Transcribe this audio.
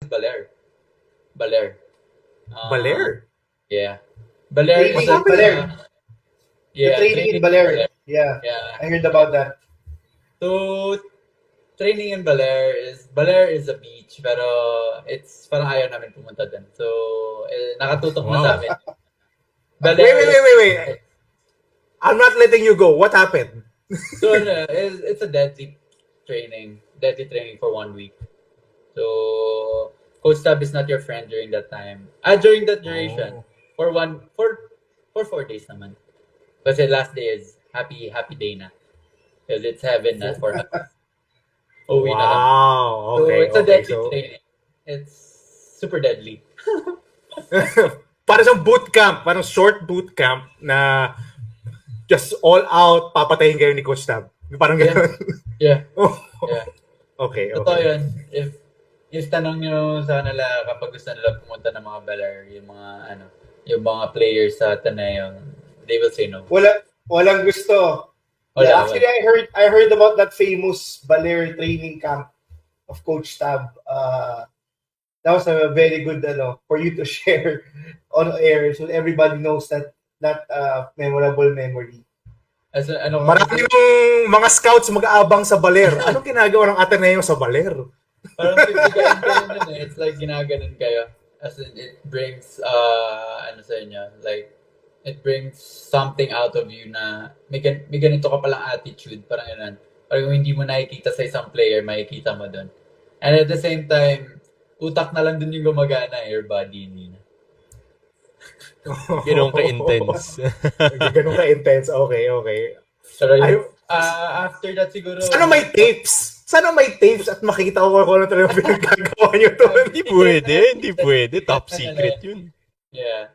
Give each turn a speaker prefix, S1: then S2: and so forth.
S1: Baler. Baler.
S2: Baler?
S1: Yeah. Baler is
S3: Training in Baler.
S1: yeah,
S3: Training in Baler. Yeah,
S1: Yeah.
S3: I heard about that.
S1: So, training in Baler is a beach, pero it's parang ayaw namin pumunta din. So, nakatutok na
S2: Wow.
S1: sa amin.
S2: Wait. I'm not letting you go. What happened?
S1: So, it's a deadly training for 1 week. So, Coach Tab is not your friend during that time. During that duration, for 4 days naman. Kasi last day is happy day na. Because it's heaven na for us. Uwi na lang.
S2: Wow.
S1: So,
S2: Okay.
S1: it's a deadly
S2: So,
S1: training. It's super deadly.
S2: para sa boot camp, parang short boot camp na just all out, papatayin kayo ni Coach Tab. Parang
S1: Yeah.
S2: gano'n.
S1: Yeah.
S2: Oh.
S1: Yeah.
S2: Okay.
S1: Totoo yun. If tanong nyo sa kanila kapag gusto nila pumunta ng mga Baler, yung mga players sa Ateneo, they will say no.
S3: Walang gusto.
S1: Wala,
S3: Yeah, actually, I heard about that famous Baler training camp of Coach Tab. That was a very good for you to share on air so everybody knows that memorable memory.
S2: Maraming mga scouts mag-aabang sa Baler. Anong ginagawa ng Ateneo sa Baler?
S1: Parang pipigyan kayo nun eh. It's like ginaganon kayo. As in, it brings, sa inyo, like, it brings something out of you na may ganito ka palang attitude. Parang yun. Parang hindi mo nakikita sa isang player, makikita mo dun. And at the same time, utak na lang dun yung gumagana, your body hindi na.
S4: Ganun ka-intense.
S2: Ganun ka-intense. Okay.
S1: Pero after that siguro...
S2: Sana may tapes at makita ko kung ano talaga pinagkagawa nyo to.
S4: Hindi pwede. Top secret yun.
S1: Yeah.